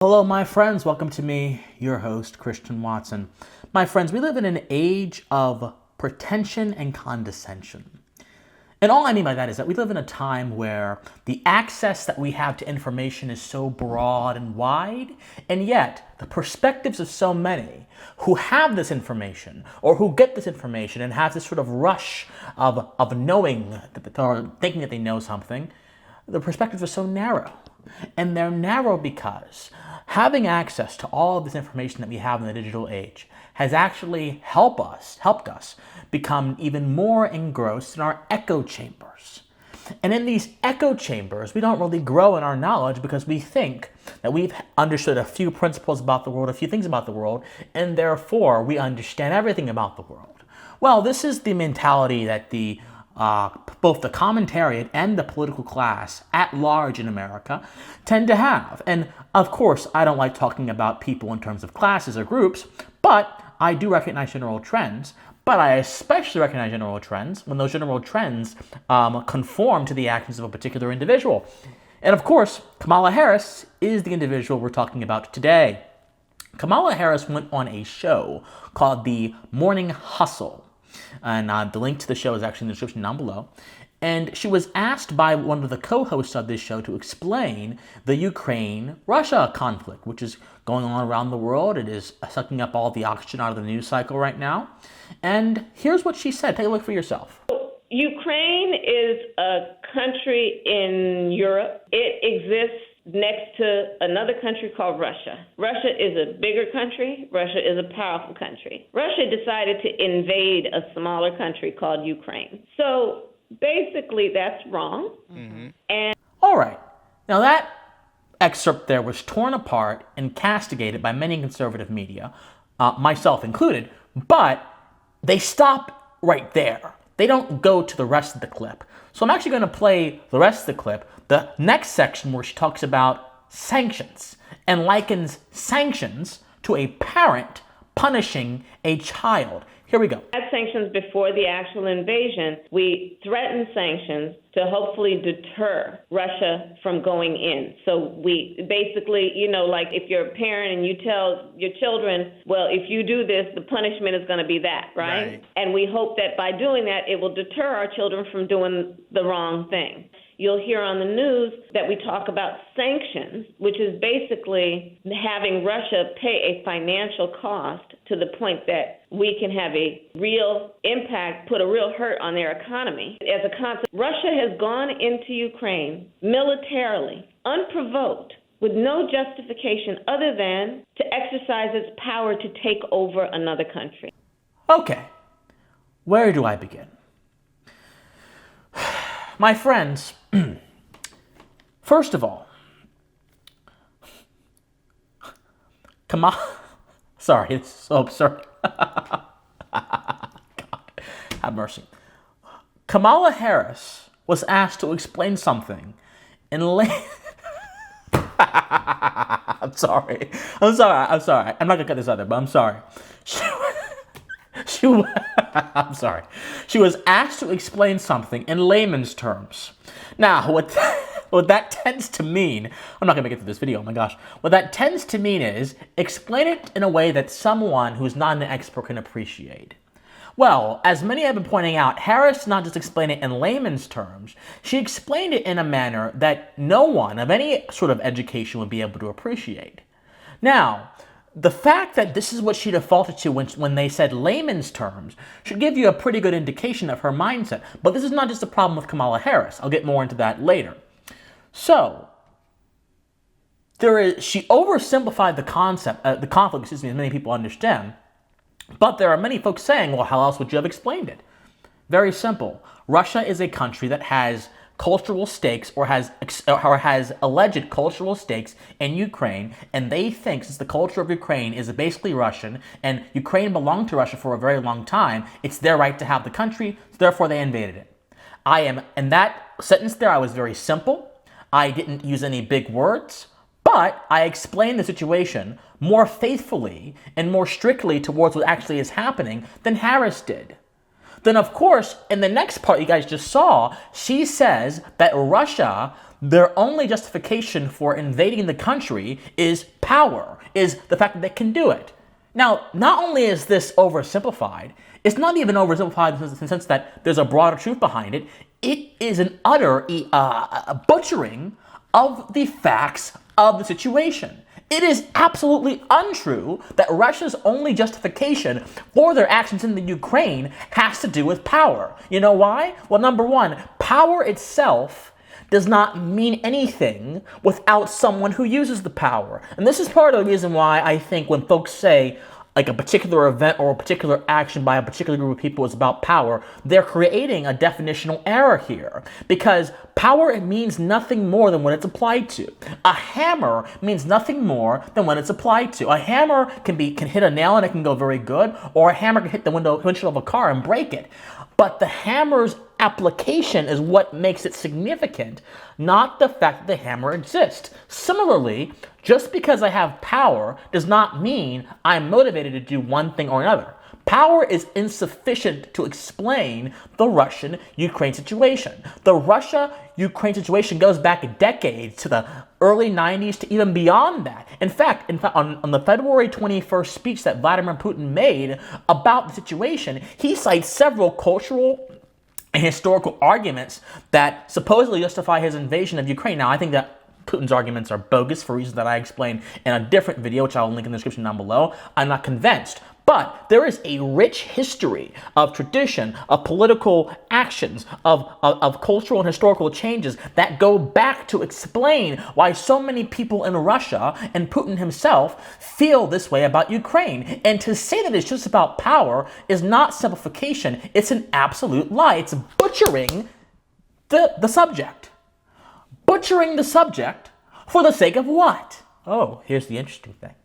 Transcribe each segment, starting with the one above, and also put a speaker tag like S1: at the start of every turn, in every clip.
S1: Hello, my friends. Welcome to me, your host, Christian Watson. My friends, we live in an age of pretension and condescension. And all I mean by that is that we live in a time where the access that we have to information is so broad and wide, and yet the perspectives of so many who have this information or who get this information and have this sort of rush of knowing or thinking that they know something, the perspectives are so narrow. And they're narrow because having access to all of this information that we have in the digital age has actually helped us become even more engrossed in our echo chambers. And in these echo chambers, we don't really grow in our knowledge because we think that we've understood a few principles about the world, a few things about the world, and therefore we understand everything about the world. Well, this is the mentality that both the commentariat and the political class at large in America tend to have. And of course, I don't like talking about people in terms of classes or groups, but I do recognize general trends. But I especially recognize general trends when those general trends conform to the actions of a particular individual. And of course, Kamala Harris is the individual we're talking about today. Kamala Harris went on a show called The Morning Hustle. And the link to the show is actually in the description down below. And she was asked by one of the co-hosts of this show to explain the Ukraine-Russia conflict, which is going on around the world. It is sucking up all the oxygen out of the news cycle right now. And here's what she said. Take a look for yourself.
S2: Ukraine is a country in Europe. It exists next to another country called Russia. Russia is a bigger country. Russia is a powerful country. Russia decided to invade a smaller country called Ukraine. So basically, that's wrong. And
S1: all right. Now that excerpt there was torn apart and castigated by many conservative media, myself included, but they stop right there. They don't go to the rest of the clip. So I'm actually going to play the rest of the clip, the next section where she talks about sanctions and likens sanctions to a parent punishing a child. Here we go.
S2: had sanctions before the actual invasion. We threatened sanctions to hopefully deter Russia from going in. So we basically, like if you're a parent and you tell your children, well, if you do this, the punishment is going to be that, right? And we hope that by doing that, it will deter our children from doing the wrong thing. You'll hear on the news that we talk about sanctions, which is basically having Russia pay a financial cost to the point that we can have a real impact, put a real hurt on their economy. As a consequence, Russia has gone into Ukraine militarily, unprovoked, with no justification other than to exercise its power to take over another country.
S1: Okay, where do I begin? My friends, first of all, sorry, it's so absurd. God, have mercy. Kamala Harris was asked to explain something in I'm sorry. I'm not gonna cut this out there, but I'm sorry. I'm sorry. She was asked to explain something in layman's terms. Now, what that tends to mean, I'm not going to make it through this video, oh my gosh. What that tends to mean is, explain it in a way that someone who's not an expert can appreciate. Well, as many have been pointing out, Harris not just explained it in layman's terms, she explained it in a manner that no one of any sort of education would be able to appreciate. Now, the fact that this is what she defaulted to when they said layman's terms should give you a pretty good indication of her mindset. But this is not just a problem with Kamala Harris. I'll get more into that later. So, she oversimplified the conflict, as many people understand. But there are many folks saying, well, how else would you have explained it? Very simple. Russia is a country that has cultural stakes or has alleged cultural stakes in Ukraine, and they think since the culture of Ukraine is basically Russian and Ukraine belonged to Russia for a very long time, it's their right to have the country, so therefore they invaded it. In that sentence there, I was very simple. I didn't use any big words, but I explained the situation more faithfully and more strictly towards what actually is happening than Harris did. then of course, in the next part you guys just saw, she says that Russia, their only justification for invading the country is power, is the fact that they can do it. Now, not only is this oversimplified, it's not even oversimplified in the sense that there's a broader truth behind it. It is an utter butchering of the facts of the situation. It is absolutely untrue that Russia's only justification for their actions in the Ukraine has to do with power. You know why? Well, number one, power itself does not mean anything without someone who uses the power. And this is part of the reason why I think when folks say, like a particular event or a particular action by a particular group of people is about power, they're creating a definitional error here. Because power, it means nothing more than when it's applied to. A hammer means nothing more than when it's applied to. A hammer can hit a nail and it can go very good, or a hammer can hit the windshield of a car and break it. But the hammer's application is what makes it significant, not the fact that the hammer exists. Similarly, just because I have power does not mean I'm motivated to do one thing or another. Power is insufficient to explain the Russian-Ukraine situation. The Russia-Ukraine situation goes back decades to the early 90s to even beyond that. In fact, on the February 21st speech that Vladimir Putin made about the situation, he cites several cultural and historical arguments that supposedly justify his invasion of Ukraine. Now, I think that Putin's arguments are bogus for reasons that I explained in a different video, which I'll link in the description down below. I'm not convinced. But there is a rich history of tradition, of political actions, of cultural and historical changes that go back to explain why so many people in Russia and Putin himself feel this way about Ukraine. And to say that it's just about power is not simplification. It's an absolute lie. It's butchering the subject. Butchering the subject for the sake of what? Oh, here's the interesting thing.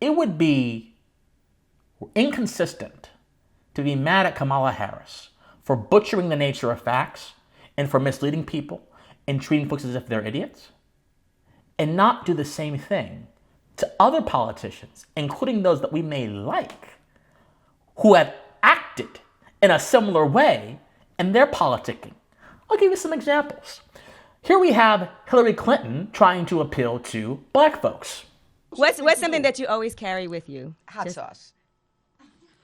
S1: It would be inconsistent to be mad at Kamala Harris for butchering the nature of facts and for misleading people and treating folks as if they're idiots, and not do the same thing to other politicians, including those that we may like, who have acted in a similar way in their politicking. I'll give you some examples. Here we have Hillary Clinton trying to appeal to black folks.
S3: What's something that you always carry with you?
S4: Hot sauce.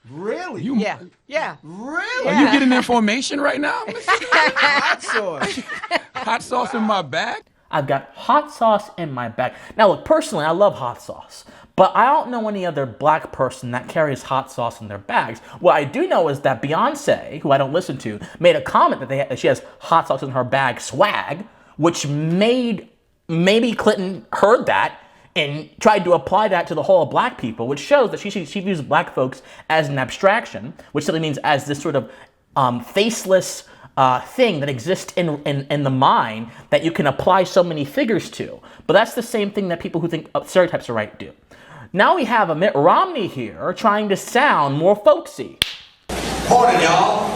S5: Really?
S4: Yeah.
S5: Really?
S4: Yeah.
S5: Are you getting information right now? Hot sauce. Hot sauce in my bag?
S1: I've got hot sauce in my bag. Now look, personally, I love hot sauce, but I don't know any other black person that carries hot sauce in their bags. What I do know is that Beyonce, who I don't listen to, made a comment that she has hot sauce in her bag swag, which made maybe Clinton heard that and tried to apply that to the whole of black people, which shows that she views black folks as an abstraction, which simply means as this sort of faceless thing that exists in the mind that you can apply so many figures to. But that's the same thing that people who think stereotypes are right do. Now we have a Mitt Romney here trying to sound more folksy.
S6: Morning, y'all.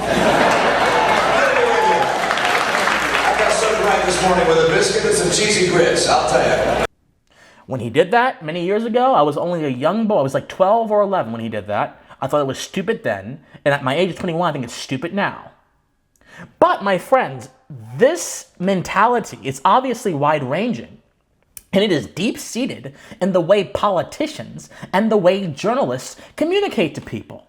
S6: I got something right this morning with a biscuit and some cheesy grits, I'll tell you.
S1: When he did that many years ago, I was only a young boy. I was like 12 or 11 when he did that. I thought it was stupid then. And at my age of 21, I think it's stupid now. But my friends, this mentality is obviously wide-ranging. And it is deep-seated in the way politicians and the way journalists communicate to people.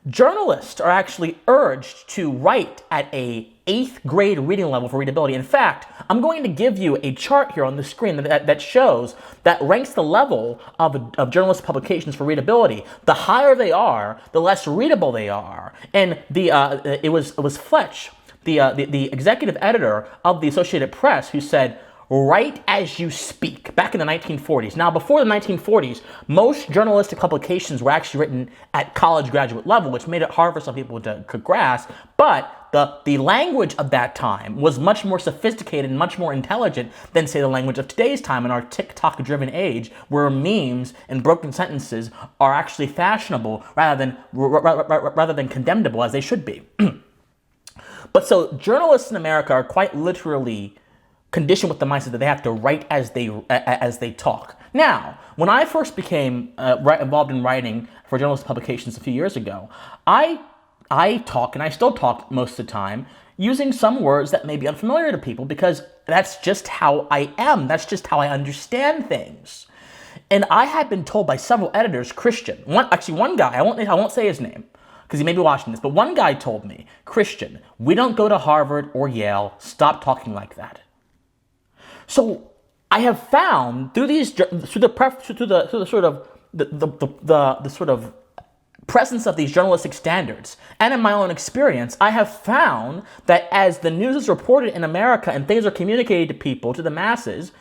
S1: Journalists are actually urged to write at a 8th grade reading level for readability. In fact, I'm going to give you a chart here on the screen that shows, that ranks the level of journalist publications for readability. The higher they are, the less readable they are. And it was Fletch, the executive editor of the Associated Press, who said, "Write as you speak," back in the 1940s. Now, before the 1940s, most journalistic publications were actually written at college graduate level, which made it hard for some people to grasp. But the language of that time was much more sophisticated and much more intelligent than, say, the language of today's time in our TikTok-driven age, where memes and broken sentences are actually fashionable rather than condemnable, as they should be. But so journalists in America are quite literally conditioned with the mindset that they have to write as they talk. Now, when I first became involved in writing for journalistic publications a few years ago, I talk, and I still talk most of the time, using some words that may be unfamiliar to people because that's just how I am. That's just how I understand things. And I had been told by several editors, Christian, one guy, I won't say his name because he may be watching this, but one guy told me, Christian, we don't go to Harvard or Yale. Stop talking like that. So I have found through the sort of presence of these journalistic standards, and in my own experience, I have found that as the news is reported in America and things are communicated to people, to the masses,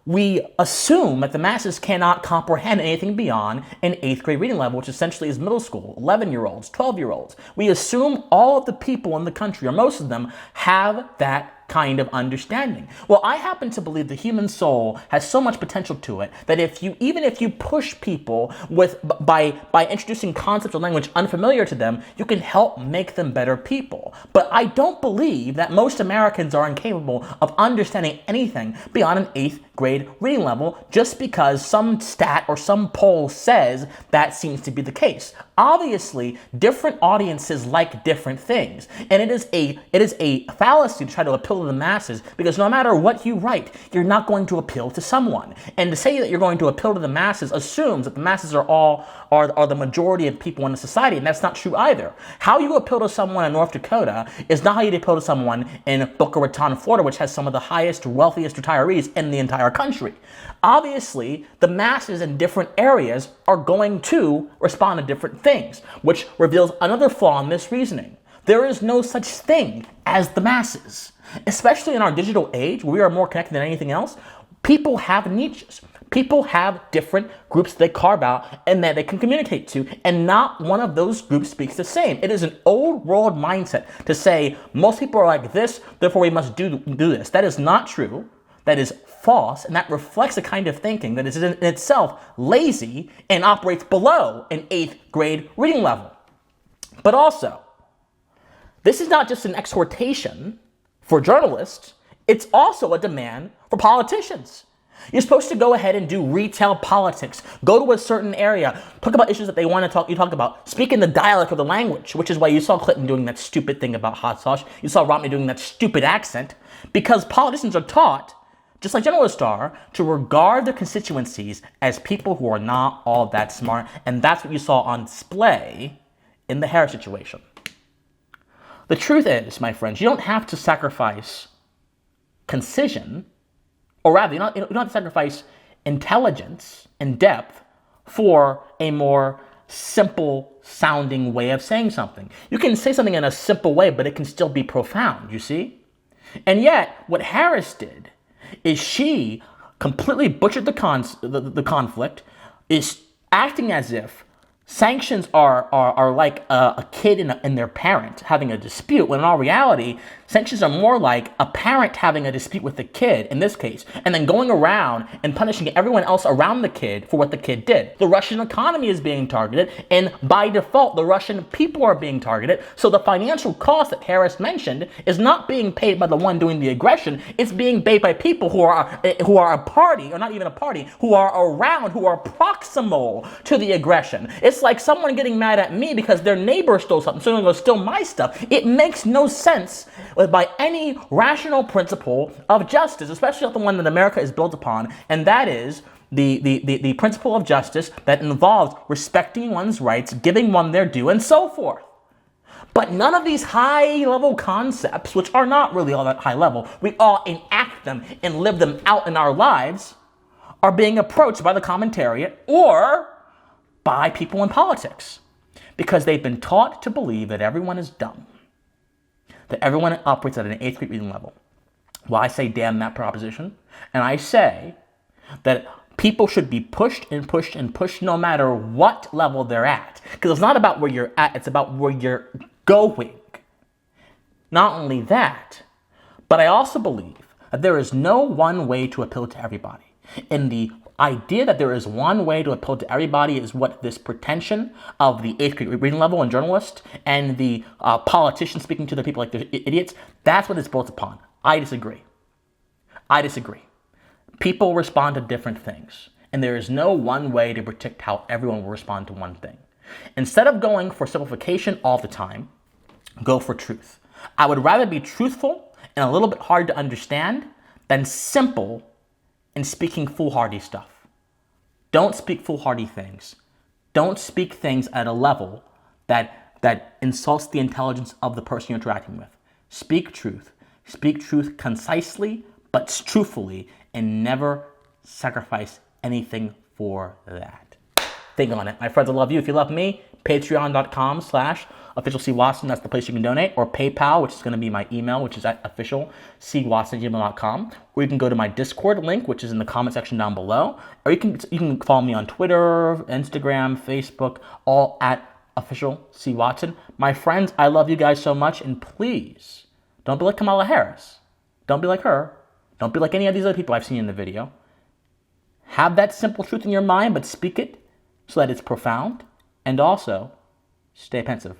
S1: we assume that the masses cannot comprehend anything beyond an 8th grade reading level, which essentially is middle school, 11-year-olds, 12-year-olds. We assume all of the people in the country, or most of them, have that kind of understanding. Well, I happen to believe the human soul has so much potential to it that even if you push people by introducing concepts or language unfamiliar to them, you can help make them better people. But I don't believe that most Americans are incapable of understanding anything beyond an 8th grade reading level just because some stat or some poll says that seems to be the case. Obviously, different audiences like different things, and it is a fallacy to try to appeal to the masses because no matter what you write, you're not going to appeal to someone. And to say that you're going to appeal to the masses assumes that the masses are the majority of people in the society, and that's not true either. How you appeal to someone in North Dakota is not how you appeal to someone in Boca Raton, Florida, which has some of the highest, wealthiest retirees in the entire country. Obviously, the masses in different areas are going to respond to different things, which reveals another flaw in this reasoning. There is no such thing as the masses. Especially in our digital age, where we are more connected than anything else, people have niches. People have different groups they carve out and that they can communicate to, and not one of those groups speaks the same. It is an old world mindset to say, most people are like this, therefore we must do this. That is not true. That is false, and that reflects a kind of thinking that is in itself lazy and operates below an 8th grade reading level. But also, this is not just an exhortation for journalists, it's also a demand for politicians. You're supposed to go ahead and do retail politics. Go to a certain area. Talk about issues that they want to talk about. Speak in the dialect of the language, which is why you saw Clinton doing that stupid thing about hot sauce. You saw Romney doing that stupid accent. Because politicians are taught, just like journalists are, to regard their constituencies as people who are not all that smart. And that's what you saw on display in the Harris situation. The truth is, my friends, you don't have to sacrifice concision, or rather, you don't have to sacrifice intelligence and depth for a more simple sounding way of saying something. You can say something in a simple way, but it can still be profound, you see? And yet, what Harris did is she completely butchered the conflict, is acting as if sanctions are like a kid and their parent having a dispute, when in all reality, sanctions are more like a parent having a dispute with the kid, in this case, and then going around and punishing everyone else around the kid for what the kid did. The Russian economy is being targeted, and by default, the Russian people are being targeted, so the financial cost that Harris mentioned is not being paid by the one doing the aggression, it's being paid by people who are a party, or not even a party, who are around, who are proximal to the aggression. It's like someone getting mad at me because their neighbor stole something, so they're going to go steal my stuff. It makes no sense by any rational principle of justice, especially not the one that America is built upon, and that is the principle of justice that involves respecting one's rights, giving one their due, and so forth. But none of these high-level concepts, which are not really all that high level, we all enact them and live them out in our lives, are being approached by the commentariat or by people in politics, because they've been taught to believe that everyone is dumb, that everyone operates at an 8th grade reading level. Well, I say damn that proposition, and I say that people should be pushed and pushed and pushed no matter what level they're at, because it's not about where you're at, it's about where you're going. Not only that, but I also believe that there is no one way to appeal to everybody. And the idea that there is one way to appeal to everybody is what this pretension of the 8th grade reading level and journalist and the politicians speaking to the people like they're idiots, that's what it's built upon. I disagree. People respond to different things. And there is no one way to predict how everyone will respond to one thing. Instead of going for simplification all the time, go for truth. I would rather be truthful and a little bit hard to understand than simple and speaking foolhardy stuff. Don't speak foolhardy things. Don't speak things at a level that insults the intelligence of the person you're interacting with. Speak truth. Speak truth concisely, but truthfully, and never sacrifice anything for that. Think on it. My friends, I love you. If you love me, patreon.com/officialcwatson. That's the place you can donate. Or PayPal, which is going to be my email, which is at officialcwatson@gmail.com. Or you can go to my Discord link, which is in the comment section down below. Or you can follow me on Twitter, Instagram, Facebook, all at officialcwatson. My friends, I love you guys so much. And please, don't be like Kamala Harris. Don't be like her. Don't be like any of these other people I've seen in the video. Have that simple truth in your mind, but speak it so that it's profound. And also, stay pensive.